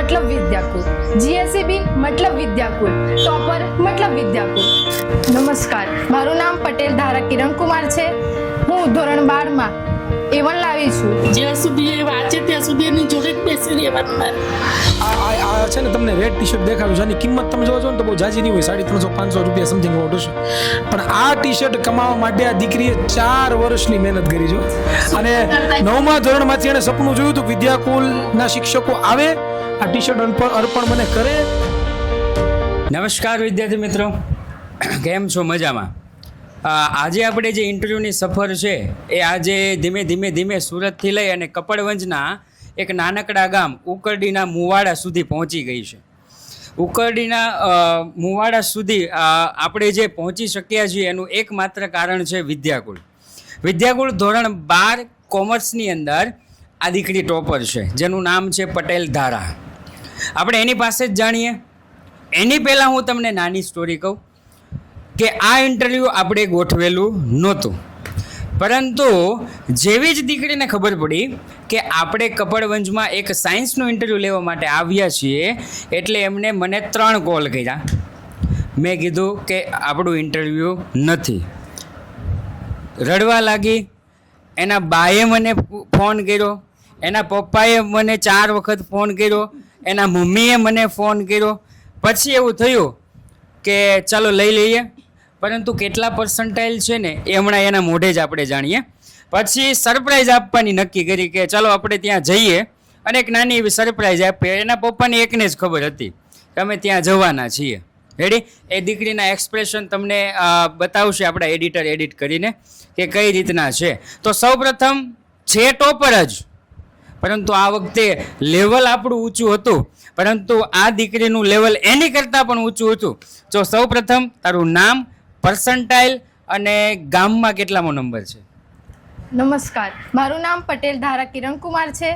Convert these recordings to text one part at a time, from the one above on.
मतलब विद्याकुल, जीएसईबी मतलब विद्याकुल, टॉपर मतलब विद्याकुल। नमस्कार, મારું નામ પટેલ ધારા કિરણ કુમાર છે। હું ધોરણ 12 માં A1 લાવી છું। જ્યાં સુધી એ વાંચે ત્યાં સુધી એની જોડે જ બેસી રહેવાનું મારે। આ છે ને તમને રેડ ટી શર્ટ દેખાડ્યું છે, આની કિંમત તમે જોવો છો ને તો બહુ જાજી નહીં હોય, 350-500 રૂપિયા સમથિંગ એવો હશે, પણ આ ટી શર્ટ કમાવા માટે આ દીકરીએ 4 વર્ષની મહેનત કરી છે અને 9મા ધોરણમાંથી એણે સપનું જોયું હતું વિદ્યાકુલના શિક્ષકો આવે આ ટી શર્ટ અર્પણ મને કરે। નમસ્કાર વિદ્યાર્થી મિત્રો, કેમ છો? મજામાં? આજે આપણે જે ઇન્ટરવ્યૂની સફર છે એ આજે ધીમે ધીમે સુરતથી લઈ અને કપડવંજના એક નાનકડા ગામ ઉકરડીના મુવાડા સુધી પહોંચી ગઈ છે। ઉકરડીના મુવાડા સુધી આપણે જે પહોંચી શક્યા છીએ એનું એકમાત્ર કારણ છે વિદ્યાકુલ। વિદ્યાકુલ ધોરણ 12 કોમર્સની અંદર આ દીકરી ટોપર છે, જેનું નામ છે પટેલ ધારા। આપણે એની પાસે જ જાણીએ। એની પહેલાં હું તમને નાની સ્ટોરી કહું કે આ ઇન્ટરવ્યૂ આપણે ગોઠવેલું નહોતું, પરંતુ જેવી જ દીકરીને ખબર પડી કે આપણે કપડવંજમાં એક સાયન્સનું ઇન્ટરવ્યૂ લેવા માટે આવ્યા છીએ એટલે એમણે મને 3 કોલ કર્યા। મેં કીધું કે આપણું ઇન્ટરવ્યૂ નથી। રડવા લાગી। એના બાએ મને ફોન કર્યો, એના પપ્પાએ મને 4 વખત ફોન કર્યો, એના મમ્મીએ મને ફોન કર્યો। પછી એવું થયું કે ચાલો લઈ લઈએ, પરંતુ કેટલા પર્સન્ટાઇલ છે ને એ હમણાં એના મોઢે જ આપણે જાણીએ। પછી સરપ્રાઈઝ આપવાની નક્કી કરી કે ચાલો આપણે ત્યાં જઈએ અને એક નાની એવી સરપ્રાઈઝ આપીએ। એના પપ્પાને એકને જ ખબર હતી કે અમે ત્યાં જવાના છીએ। રેડી? એ દીકરીના એક્સપ્રેશન તમને બતાવશે આપણા એડિટર એડિટ કરીને કે કઈ રીતના છે। તો સૌપ્રથમ છે ટોપર જ, પરંતુ આ વખતે લેવલ આપણું ઊંચું હતું, પરંતુ આ દીકરીનું લેવલ એની કરતાં પણ ઊંચું હતું। તો સૌપ્રથમ તારું નામ, પર્સન્ટાઇલ અને ગામમાં કેટલામો નંબર છે? નમસ્કાર, મારું નામ પટેલ ધારા કિરણ કુમાર છે।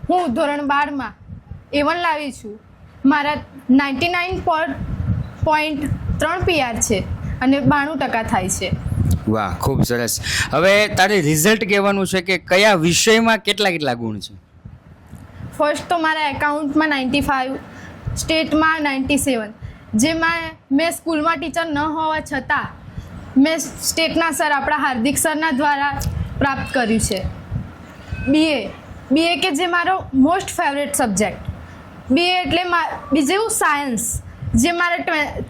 હું ધોરણ 12 માં A1 લાવી છું। મારા 99.3 PR છે અને 92% થાય છે। વાહ, ખૂબ સરસ। હવે તારે રિઝલ્ટ કહેવાનું છે કે કયા વિષયમાં કેટલા ગુણ છે? ફર્સ્ટ તો મારા એકાઉન્ટમાં 95, સ્ટેટમાં 97, જેમાં મેં સ્કૂલમાં ટીચર ન હોવા છતાં મેં સ્ટેટના સર આપણા હાર્દિક સરના દ્વારા પ્રાપ્ત કર્યું છે। બીએ કે જે મારો મોસ્ટ ફેવરેટ સબ્જેક્ટ, બીએ એટલે બીજું સાયન્સ, જે મારે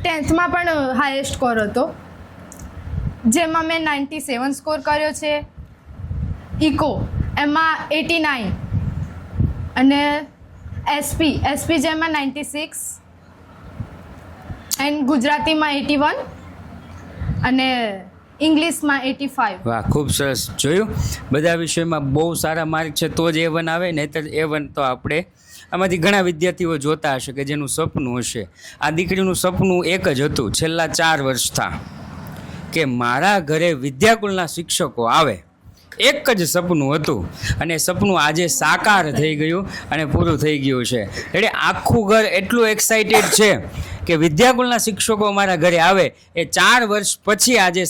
10thમાં પણ હાઈએસ્ટ સ્કોર હતો, જેમાં મેં 97 સ્કોર કર્યો છે। ઇકો એમાં 89 અને એસપી જેમાં 96 એન્ડ ગુજરાતીમાં 81 અને ઇંગ્લિશમાં 85। વાહ, ખૂબ સરસ। જોયું, બધા વિષયમાં બહુ સારા માર્ક છે તો જ A1 આવે, નહીંતર A1 તો આપણે આમાંથી ઘણા વિદ્યાર્થીઓ જોતા હશે કે જેનું સપનું હશે। આ દીકરીનું સપનું એક જ હતું છેલ્લા 4 વર્ષથી કે મારા ઘરે વિદ્યાકુલના શિક્ષકો આવે, એક જ સપનું હતું અને સપનું આજે સાકાર થઈ ગયું અને પૂરું થઈ ગયું છે। એટલે આખું ઘર એટલું એક્સાઇટેડ છે કે વિદ્યાકુલના શિક્ષકો અમારા ઘરે આવે એ 4 વર્ષ પછી આજે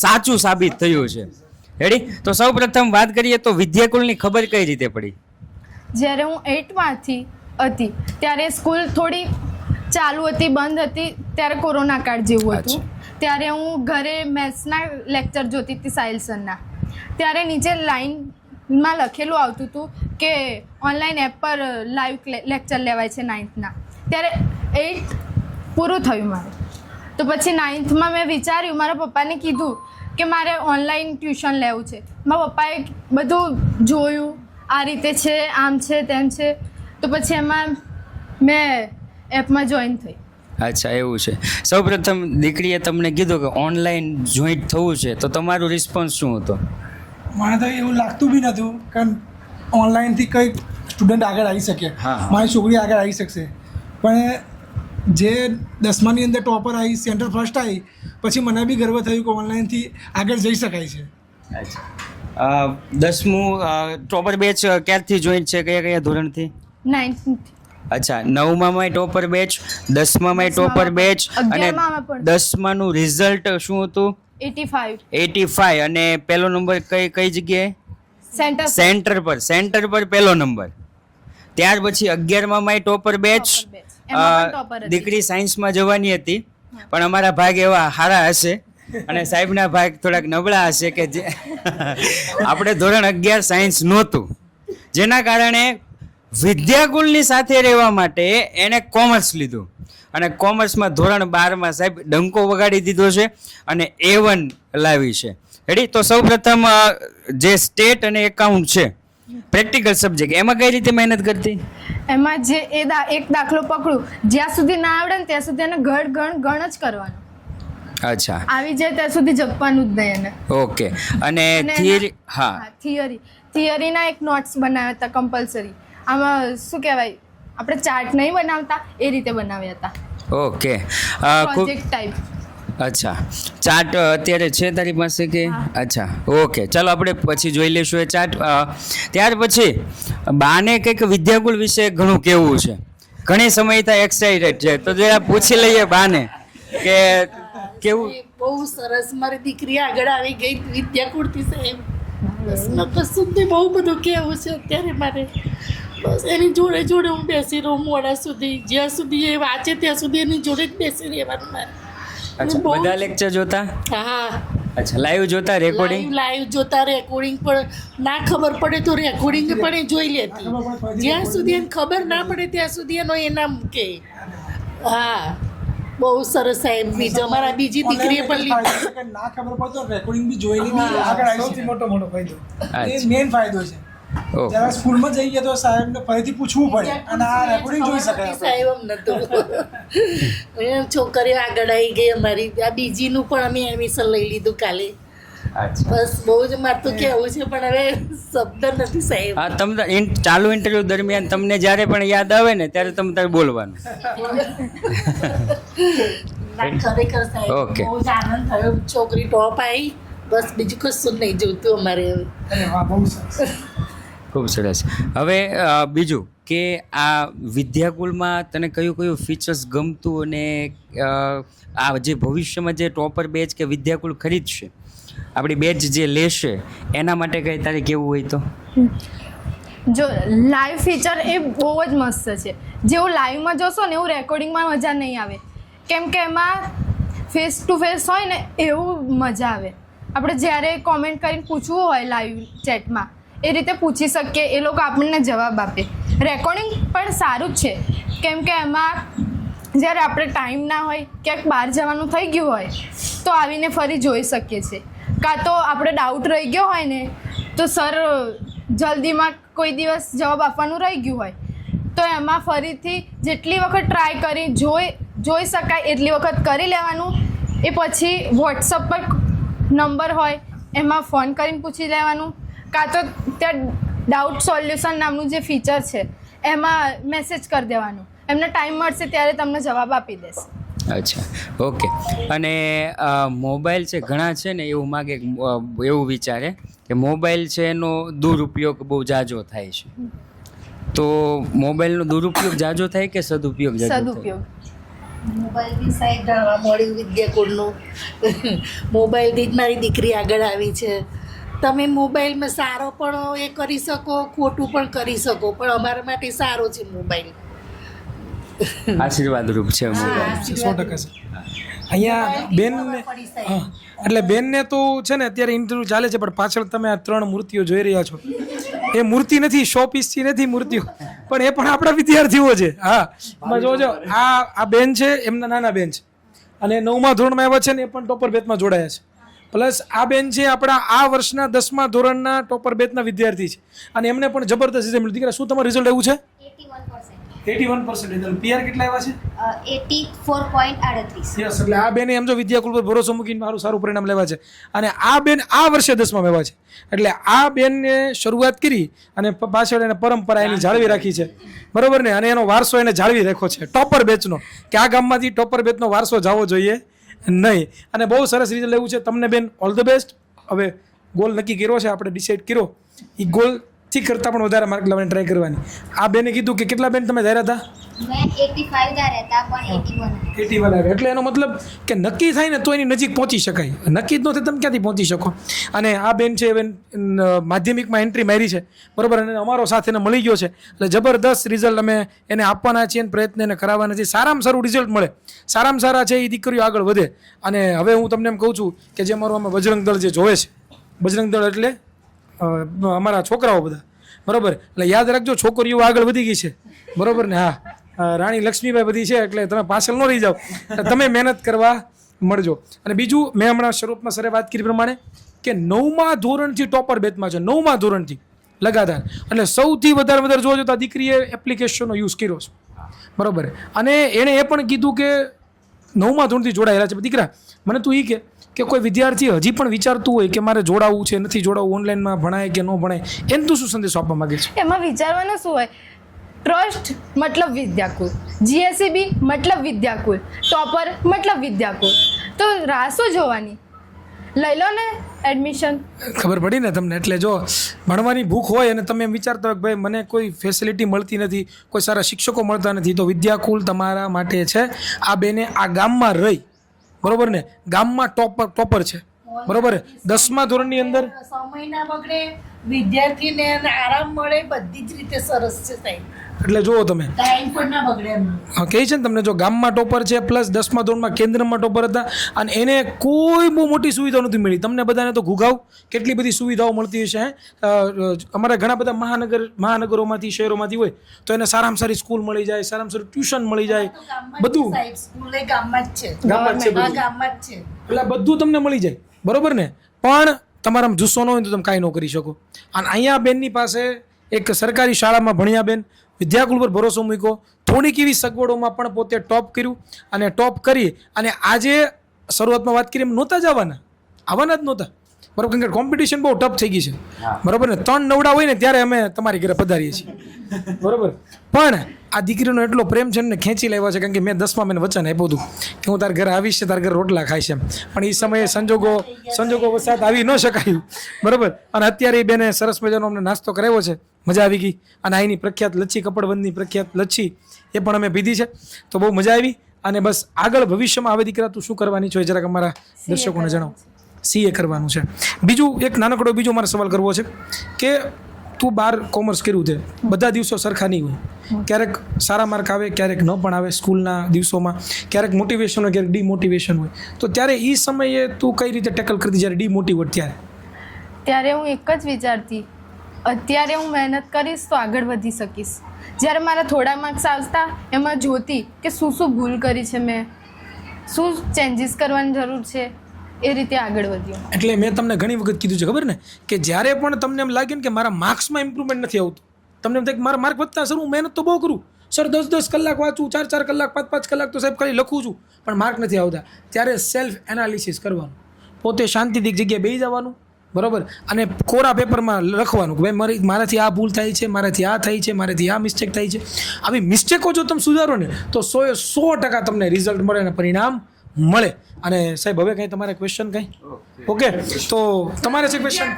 સાચું સાબિત થયું છે। રેડી? તો સૌ પ્રથમ વાત કરીએ તો વિદ્યાકુલની ખબર કઈ રીતે પડી? જ્યારે હું 8માંથી હતી ત્યારે સ્કૂલ થોડી ચાલુ હતી, બંધ હતી, ત્યારે કોરોના કાળ જેવું હતું। ત્યારે હું ઘરે મેથ્સના લેક્ચર જોતી હતી સાહિલ સરના। ત્યારે નીચે લાઈનમાં લખેલું આવતું હતું કે ઓનલાઈન એપ પર લાઈવ લેક્ચર લેવાય છે 9thના। ત્યારે 8 પૂરું થયું મારે। તો પછી 9thમાં મેં વિચાર્યું, મારા પપ્પાને કીધું કે મારે ઓનલાઈન ટ્યુશન લેવું છે। મારા પપ્પાએ બધું જોયું, આ રીતે છે, આમ છે, તેમ છે, તો પછી એમાં મેં એપમાં જોઈન થઈ। અચ્છા, એવું છે। સૌપ્રથમ દીકરીએ તમને કીધું કે ઓનલાઈન જોઈન્ટ થવું છે, તો તમારું રિસ્પોન્સ શું હતો? મને તો એવું લાગતું બી નહોતું કે ઓનલાઈનથી કંઈ સ્ટુડન્ટ આગળ આવી શકે, મારી છોકરી આગળ આવી શકશે, પણ જે 10માની અંદર ટોપર આવી, સેન્ટર ફર્સ્ટ આવી, પછી મને બી ગર્વ થયું કે ઓનલાઈનથી આગળ જઈ શકાય છે। અચ્છા, 10મું ટોપર બેચ ક્યારથી જોઈન્ટ છે? કયા ધોરણથી? 9th। અચ્છા, 9મામાં ટોપર બેચ, 10મામાં ટોપર બેચ, અને 10માનું રિઝલ્ટ શું હતું? 85 અને પહેલો નંબર કઈ જગ્યાએ? સેન્ટર પર પહેલો નંબર। ત્યાર પછી 11માં ટોપર બેચ Topper batch. એમાં પણ topper હતી. દીકરી સાયન્સમાં જવાની હતી, પણ અમારા ભાગ એવા સારા હશે અને સાહેબના ભાગ થોડાક નબળા હશે કે જે આપણે ધોરણ 11 સાયન્સ નહોતું, જેના કારણે વિદ્યાકુલની સાથે રહેવા માટે એણે કોમર્સ લીધું અને કોમર્સમાં ધોરણ 12માં સાહેબ ડંકો વગાડી દીધો છે અને A1 લાવી છે. રેડી? તો સૌપ્રથમ જે સ્ટેટ અને એકાઉન્ટ છે પ્રેક્ટિકલ સબ્જેક્ટ, એમાં કઈ રીતે મહેનત કરતી? એમાં જે એક દાખલો પકડું, જ્યાં સુધી ના આવડે ને ત્યાં સુધી એને ગણ જ કરવાનો. અચ્છા, આવી જાય ત્યાં સુધી જપવાનું જ નહીં એને. ઓકે. અને અને થિયરી? હા, થિયરીના એક નોટ્સ બનાવ્યા હતા કમ્પલસરી. આમાં શું કહેવાય, આપણે ચાર્ટ નહીં બનાવતા એ રીતે બનાવ્યા હતા, ઓકે. Project type. અચ્છા, ચાર્ટ અત્યારે છે તારી પાસે કે? અચ્છા, ઓકે, ચાલો આપણે પછી જોઈ લઈશું એ ચાર્ટ. ત્યાર પછી બાને કંઈક વિદ્યાકુલ વિશે ઘણું કહેવું છે, ઘણી સમયથી એક્સાઇટેડ છે, તો જરા પૂછી લઈએ બાને કે કેવું. બહુ સરસ, મારી દીકરી આગળ આવી ગઈ વિદ્યાકુળથી સાહેબ. બસ નકર સુધી બહુ બધું કહેવું છે અત્યારે મારે. બસ એની જોડે જોડે હું બેસી રહું મોડા સુધી, જ્યાં સુધી એ વાંચે ત્યાં સુધી એની જોડે જ બેસી રહેવાનું મારે. અચ્છા, બહુ- બધા લેક્ચર જોતા? હા, અચ્છા, લાઈવ જોતા? રેકોર્ડિંગ? લાઈવ જોતા, રેકોર્ડિંગ પણ ના ખબર પડે તો રેકોર્ડિંગ પણ એ જોઈ લેતી. જ્યાં સુધી એને ખબર ના પડે ત્યાં સુધી એનો એના મૂકે. હા, બહુ સરસ સાહેબ. અમારા બીજી દીકરીએ પણ લીધી. ના ખબર પડે તો રેકોર્ડિંગ બી જોઈ લીધી, આગળ આવી સૌથી મોટો ફાયદો. એ મેઇન ફાયદો છે. ઓકે. જ્યારે સ્કૂલમાં જઈએ તો સાહેબને ફરીથી પૂછવું પડે અને આ રેકોર્ડિંગ જોઈ શકાય આપણે. સાહેબ એમ નતું. છોકરીઓ આગળ આવી ગઈ અમારી. આ બીજીનું પણ અમે એડમિશન લઈ લીધું કાલે. અચ્છા, બસ બહુ જ મારતું કહેવું છે પણ હવે શબ્દ નથી સાહેબ. હા, તમને ચાલુ ઇન્ટરવ્યુ દરમિયાન તમને જ્યારે પણ યાદ આવે ને ત્યારે તમે તારે બોલવાનું. ના, ખરેખર સાહેબ Okay. બહુ જ આનંદ થયો. છોકરી ટોપ આવી, બસ બીજું કશું જ નહીં જોતું અમારે હવે. અરે વાહ, બહુ સરસ. ખૂબ સરસ. હવે બીજું કે આ વિદ્યાકુલમાં તને કયું કયું ફીચર્સ ગમતું અને આ જે ભવિષ્યમાં જે ટોપર બેચ કે વિદ્યાકુલ ખરીદશે, આપણી બેચ જે લેશે, એના માટે કંઈ તારે કેવું હોય તો? જો લાઈવ ફીચર એ બહુ જ મસ્ત છે. જેવું લાઈવમાં જોશો ને એવું રેકોર્ડિંગમાં મજા નહીં આવે, કેમ કે એમાં ફેસ ટુ ફેસ હોય ને એવું મજા આવે. આપણે જ્યારે કોમેન્ટ કરીને પૂછવું હોય લાઈવ ચેટમાં એ રીતે પૂછી શકીએ, એ લોકો આપણને જવાબ આપે. રેકોર્ડિંગ પણ સારું જ છે, કેમ કે એમાં જ્યારે આપણે ટાઈમ ના હોય, ક્યાંક બહાર જવાનું થઈ ગયું હોય તો આવીને ફરી જોઈ શકીએ છીએ. કાં તો આપણે ડાઉટ રહી ગયો હોય ને તો સર જલ્દીમાં કોઈ દિવસ જવાબ આપવાનું રહી ગયું હોય તો એમાં ફરીથી જેટલી વખત ટ્રાય કરી જોઈ શકાય એટલી વખત કરી લેવાનું. એ પછી વોટ્સઅપ પર નંબર હોય એમાં ફોન કરીને પૂછી લેવાનું, કાં તો ત્યાં ડાઉટ સોલ્યુશન નામનું જે ફીચર છે એમાં મેસેજ કરી દેવાનું. એમને ટાઈમ મળશે ત્યારે તમને જવાબ આપી દેશે. અચ્છા, ઓકે. અને મોબાઈલ છે, ઘણા છે ને એવું માગે એવું વિચારે કે મોબાઈલ છે એનો દુરુપયોગ બહુ જાજો થાય છે, તો મોબાઈલનો દુરુપયોગ જાજો થાય કે સદુપયોગ જાજો થાય? સદુપયોગ. મોબાઈલ બી સાહેબ જાણવા મળ્યું વિદ્યાકુળનું. મોબાઈલથી જ મારી દીકરી આગળ આવી છે. તમે મોબાઈલમાં સારો પણ એ કરી શકો, ખોટું પણ કરી શકો, પણ અમારા માટે સારો છે મોબાઈલ. આશીર્વાદરૂપ છે મોબાઈલ. 100% છે. અહીંયા બેનને હા, એટલે બેનને તો છે ને અત્યારે ઇન્ટરવ્યુ ચાલે છે, પણ પાછળ તમે આ 3 મૂર્તિઓ જોઈ રહ્યા છો, એ મૂર્તિ નથી, શો પીસથી નથી મૂર્તિઓ, પણ એ પણ આપણા વિદ્યાર્થીઓ છે. હા, એમાં જોજો આ બેન છે, એમના નાના બેન છે અને 9મા ધોરણમાં આવ્યા છે ને એ પણ ટોપર બેચમાં જોડાયા છે. પ્લસ આ બેન છે આપણા આ વર્ષના 10મા ધોરણના ટોપર બેચના વિદ્યાર્થી છે અને એમને પણ જબરદસ્ત રિઝલ્ટ મળ્યું. દીકરા, શું તમારું રિઝલ્ટ આવ્યું છે? 81%. પીઆર કેટલા આવ્યા છે? 84.38. યસ, એટલે આ બેને એમ જો વિદ્યાકુલ પર ભરોસો મૂકીને મારું સારું પરિણામ લેવા છે અને આ બેન આ વર્ષે 10મા આવ્યા છે. એટલે આ બેનને શરૂઆત કરી અને પાછળ એને પરંપરા એની જાળવી રાખી છે, બરોબર ને, અને એનો વારસો એને જાળવી રાખ્યો છે ટોપર બેચનો, કે આ ગામમાંથી ટોપર બેચનો વારસો જવો જોઈએ નહીં. અને બહુ સરસ રિઝલ્ટ લેવું છે તમને બેન, ઓલ ધ બેસ્ટ. હવે ગોલ નક્કી કર્યો છે આપણે, ડિસાઈડ કર્યો, એ ગોલ થી કરતાં પણ વધારે માર્ક લાવવાની ટ્રાય કરવાની. આ બેને કીધું કે કેટલા બેન તમે ધાર્યા હતા? મેં 85 ધાર્યા હતા પણ 81 81 આવ્યા. એટલે એનો મતલબ કે નક્કી થાય ને તો એની નજીક પહોંચી શકાય. નક્કી જ ન થાય તમે ક્યાંથી પહોંચી શકો? અને આ બેન છે હવે માધ્યમિકમાં એન્ટ્રી મારી છે, બરાબર, અને અમારો સાથ એને મળી ગયો છે. એટલે જબરદસ્ત રિઝલ્ટ અમે એને આપવાના છીએ અને પ્રયત્ન એને કરાવવાના છીએ. સારામાં સારું રિઝલ્ટ મળે, સારામાં સારા છે એ દીકરીઓ આગળ વધે. અને હવે હું તમને એમ કહું છું કે જે અમારું અમે બજરંગ દળ જે જોવે છે, બજરંગ દળ એટલે અમારા છોકરાઓ બધા, બરાબર, એટલે યાદ રાખજો છોકરીઓ આગળ વધી ગઈ છે, બરાબર ને? હા, રાણી લક્ષ્મીબાઈ બધી છે, એટલે તમે પાછળ ન રહી જાઓ, તમે મહેનત કરવા મળજો. અને બીજું, મેં હમણાં શરૂઆતમાં સરે વાત કરી પ્રમાણે કે 9મા ધોરણથી ટોપર બેચમાં છે, 9મા ધોરણથી લગાતાર. એટલે સૌથી વધારે જોજો તો આ દીકરીએ એપ્લિકેશનનો યુઝ કર્યો છે, બરાબર. અને એણે એ પણ કીધું કે 9મા ધોરણથી જોડાયેલા છે. દીકરા, મને તું એ કે કોઈ વિદ્યાર્થી હજી પણ વિચારતું હોય કે મારે જોડાવવું છે, નથી જોડાવવું, ઓનલાઈનમાં ભણાય કે ન ભણાય, એને તું શું સંદેશો આપવા માંગે છે? એમાં વિચારવાનું શું હોય? ટ્રસ્ટ મતલબ વિદ્યાકુલ, GSEB મતલબ વિદ્યાકુલ, ટોપર મતલબ વિદ્યાકુલ. તો રાહ શું જોવાની? લઈ લો ને એડમિશન. ખબર પડી ને તમને? એટલે જો ભણવાની ભૂખ હોય અને તમે એમ વિચારતા હોય કે ભાઈ મને કોઈ ફેસિલિટી મળતી નથી, કોઈ સારા શિક્ષકો મળતા નથી, તો વિદ્યાકુલ તમારા માટે છે. આ બેને આ ગામમાં રહી, બરોબર ને, ગામમાં ટોપર છે, બરોબર. 10મા ધોરણની અંદર સમય ના બગડે, વિદ્યાર્થીને આરામ મળે, બધી જ રીતે સરસ છે સાહેબ. એટલે જુઓ તમે, ટાઈમ પણ ના બગડે એમ. કહે છે ને તમને, જો ગામમાં ટોપર છે પ્લસ 10મા ધોરણમાં કેન્દ્રમાં ટોપર હતા, અને એને કોઈ બહુ મોટી સુવિધાઓ નથી મળી. તમને બધાને તો ઘૂઘાવ કેટલી બધી સુવિધાઓ મળતી હશે. અમારા ઘણા બધા મહાનગરોમાંથી, શહેરોમાંથી હોય તો એને સારામાં સારી સ્કૂલ મળી જાય, સારામાં સારું ટ્યુશન મળી જાય, બધું સાહેબ સ્કૂલે ગામમાં જ છે, ગામમાં જ છે બધું. ગામમાં જ છે. એટલે બધું તમને મળી જાય, બરોબર ને? પણ તમારામાં જુસ્સો ન હોય તો તમે કાંઈ ન કરી શકો. અને અહીંયા બેનની પાસે એક સરકારી શાળામાં ભણ્યા બેન, વિદ્યાકુલ પર ભરોસો મૂક્યો, થોડીક એવી સગવડોમાં પણ પોતે ટોપ કર્યું, અને ટોપ કરી અને આજે શરૂઆતમાં વાત કરી એમ નહોતા જ આવવાના જ નહોતા, બરાબર, કારણ કે કોમ્પિટિશન બહુ ટફ થઈ ગઈ છે, બરાબર ને? 3 નવડા હોય ને ત્યારે અમે તમારી ઘરે પધારીએ છીએ, બરાબર. પણ આ દીકરીનો એટલો પ્રેમ છે ને ખેંચી લેવા છે, કારણ કે મેં 10મા મને વચન આપ્યું હતું કે હું તારા ઘરે આવીશ, તારા ઘરે રોટલા ખાઈશ એમ. પણ એ સમયે સંજોગો વસાત આવી ન શકાયું, બરાબર. અને અત્યારે એ બેને સરસ મજાનો અમને નાસ્તો કરાવ્યો છે, મજા આવી ગઈ. અને અહીંની પ્રખ્યાત લચ્છી, કપડવંદની પ્રખ્યાત લચ્છી, એ પણ અમે પીધી છે, તો બહુ મજા આવી. અને બસ આગળ ભવિષ્યમાં આવે દીકરા તું શું કરવાની છો એ જરાક અમારા દર્શકોને જણાવો. CA કરવાનું છે. બીજું એક નાનકડો બીજો મારે સવાલ કરવો છે કે તું 12 કોમર્સ કર્યું છે, બધા દિવસો સરખા નહીં હોય, ક્યારેક સારા માર્ક આવે, ક્યારેક ન પણ આવે સ્કૂલના દિવસોમાં, ક્યારેક મોટિવેશન હોય, ક્યારેક ડિમોટિવેશન હોય. તો ત્યારે એ સમયે તું કઈ રીતે ટેકલ કરતી જ્યારે ડિમોટિવેટ? ત્યારે હું એક જ વિચારતી, અત્યારે હું મહેનત કરીશ તો આગળ વધી શકીશ. જ્યારે મારા થોડા માર્ક્સ આવતા એમાં જોતી કે શું ભૂલ કરી છે મેં, શું ચેન્જીસ કરવાની જરૂર છે, એ રીતે આગળ વધ્યું. એટલે મેં તમને ઘણી વખત કીધું છે, ખબર ને, કે જ્યારે પણ તમને એમ લાગે ને કે મારા માર્ક્સમાં ઇમ્પ્રુવમેન્ટ નથી આવતું, તમને એમ થાય કે મારા માર્ક વધતા, સર હું મહેનત તો બહુ કરું, સર 10 કલાક વાંચું, 4 કલાક, 5 કલાક તો સાહેબ ખાલી લખું છું, પણ માર્ક નથી આવતા, ત્યારે સેલ્ફ એનાલિસિસ કરવાનું, પોતે શાંતિથી જગ્યાએ બેસી જવાનું, બરાબર, અને કોરા પેપરમાં લખવાનું કે ભાઈ મારાથી આ ભૂલ થાય છે, મારાથી આ થાય છે, મારાથી આ મિસ્ટેક થાય છે. આવી મિસ્ટેકો જો તમે સુધારો ને તો 100% તમને રિઝલ્ટ મળે અને પરિણામ મળે. અને સાહેબ હવે કંઈ તમારે ક્વેશ્ચન કંઈ? ઓકે, તો તમારે છે ક્વેશ્ચન?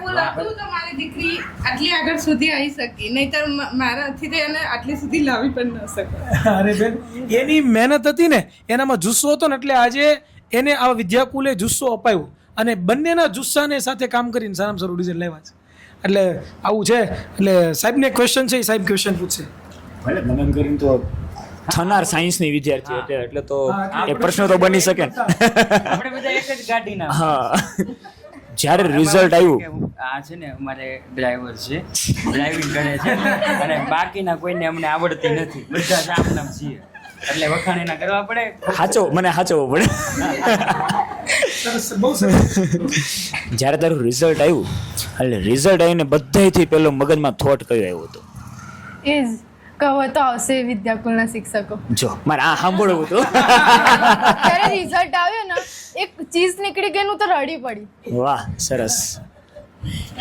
તમારી દીકરી આટલી આગળ સુધી આવી શકી, નહીતર મારાથી તો એને આટલી સુધી લાવી પણ ન શકે. અરે બેન, એની મહેનત હતી ને, એનામાં જુસ્સો હતો ને, એટલે આજે એને આ વિદ્યાકુલે જુસ્સો અપાયો, અને બંનેના જુસ્સાને સાથે કામ કરીને સારામાં સારું રિઝલ્ટ લાવ્યા છે. એટલે આવું છે. એટલે સાહેબને ક્વેશ્ચન છે, એ સાહેબ ક્વેશ્ચન પૂછશે. ભલે મનન કરીને તો થનાર સાયન્સની વિદ્યાર્થી એટલે તો એ પ્રશ્ન તો બની શકે ને. આપણે બધા એક જ ગાડીના. હા, જ્યારે રિઝલ્ટ આવ્યું, આ છે ને અમારે ડ્રાઈવર છે, ડ્રાઇવિંગ કરે છે, અને બાકીના કોઈને અમને આવડતી નથી, બધા જ આમ નામ છીએ, એટલે વખાણ એના કરવા પડે. મને સાચવવો પડે. જ્યારે તારું રિઝલ્ટ આવ્યું, એટલે રિઝલ્ટ આવીને બધાથી પહેલો મગજમાં થોટ કયો આવ્યો હતો? એ જ કહો તો આવશે વિદ્યાકુલના શિક્ષકો. જો મારે આ સાંભળવું હતું. ત્યારે રિઝલ્ટ આવ્યો ને, એક ચીઝ નીકળી ગઈ તો રડી પડી. વાહ, સરસ.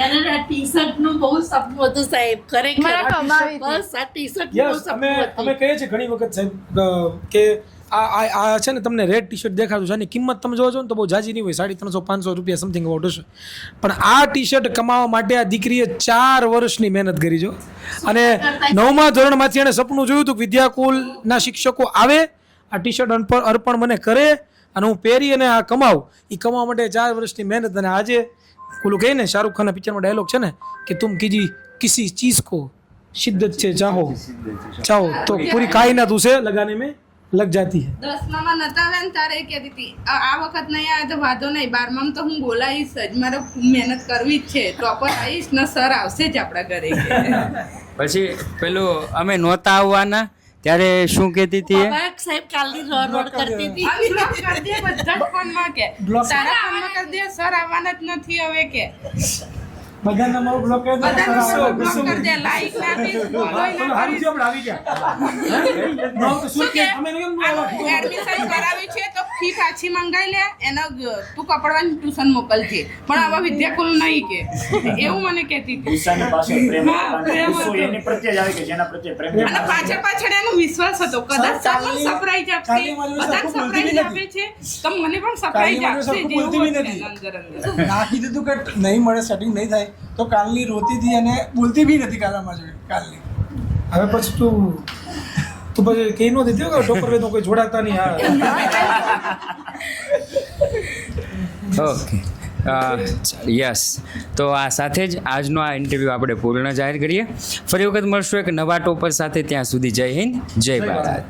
એને આ ટી-શર્ટ નું બહુ સપનું હતું સાહેબ, ખરેખર મારા કમાવી હતી. બસ આ ટી-શર્ટ નું યસ, સપનું હતું. અમે કહીએ છીએ ઘણી વખત સાહેબ કે આ છે ને તમને રેડ ટી શર્ટ દેખાડું છે, આની કિંમત તમે જોવો છો ને તો બહુ જાજી નહીં હોય, 350-500 રૂપિયા સમથિંગ અબાઉટ હશે. પણ આ ટી શર્ટ કમાવા માટે આ દીકરીએ 4 વર્ષની મહેનત કરી જો. અને 9મા ધોરણમાંથી એણે સપનું જોયું હતું કે વિદ્યાકુલના શિક્ષકો આવે, આ ટી શર્ટ અર્પણ મને કરે અને હું પહેરી અને આ કમાવું. એ કમાવા માટે 4 વર્ષની મહેનત. અને આજે ઓલું કહે ને, શાહરુખ ખાનના પિક્ચરમાં ડાયલોગ છે ને કે તુમ કિસી ચીઝ को शिद्दत से चाहो तो पूरी कायनात उसे लगाने में लग जाती है. 10માં નતા આવ્યા ને તારે કહેતી હતી આ વખત નહીં આવે તો વાંધો નહીં, 12માં તો હું બોલાવીશ જ, મારે મહેનત કરવી જ છે, ટોપર આવીશ ને સર આવશે જ આપણા ઘરે. પછી પેલું અમે નહોતા આવવાના ત્યારે શું કહેતી હતી એ? બાબા સાહેબ કાલની રોડ કરતી હતી. આ બ્લોક કરી દે બધા જ ફોનમાં કે તારા ફોનમાં કરી દે, સર આવવાના જ નથી હવે કે બધાના મારો બ્લોક કરી દો. બધાનો બ્લોક કરી દે, લાઈક ના આપીશ, ફોલોય ના હારું કરીશ. થયું આપણે આવી ગયા. નો તો શું કે અમે નહીં બોલાવા. એડમિશન કરાવી છે તો ફી પાછી મંગાઈ લે, એનો તું કપડવાની ટ્યુશન મોકલજે, પણ આવા વિદ્યાકુલ નહીં કે એવું મને કહેતી હતી. ઈશાની પાસે પ્રેમ હા, પ્રેમ હતો. હતો. એની પ્રત્યે જ આવે કે જેના પ્રત્યે પ્રેમ અને પાછળ એનો વિશ્વાસ હતો કદાચ તમને સરપ્રાઈઝ આપશે, બધા સરપ્રાઈઝ આપે છે તો મને પણ સરપ્રાઈઝ આપશે જેવું હતું એના અંદર અંદર. નાખી દીધું કે નહીં મળે, સેટિંગ નહીં થાય તો કાલની રોતી હતી અને બોલતી બી નથી કાલામાં જોઈ કાલની. હવે પછી તું પછી કઈ નો દીધો કે ટોપર વેદનો કોઈ જોડાતા નહીં. ઓકે યસ, તો આ સાથે જ આજનો આ ઇન્ટરવ્યૂ આપણે પૂર્ણ જાહેર કરીએ. ફરી વખત મળશું એક નવા ટોપર સાથે. ત્યાં સુધી જય હિન્દ, જય ભારત.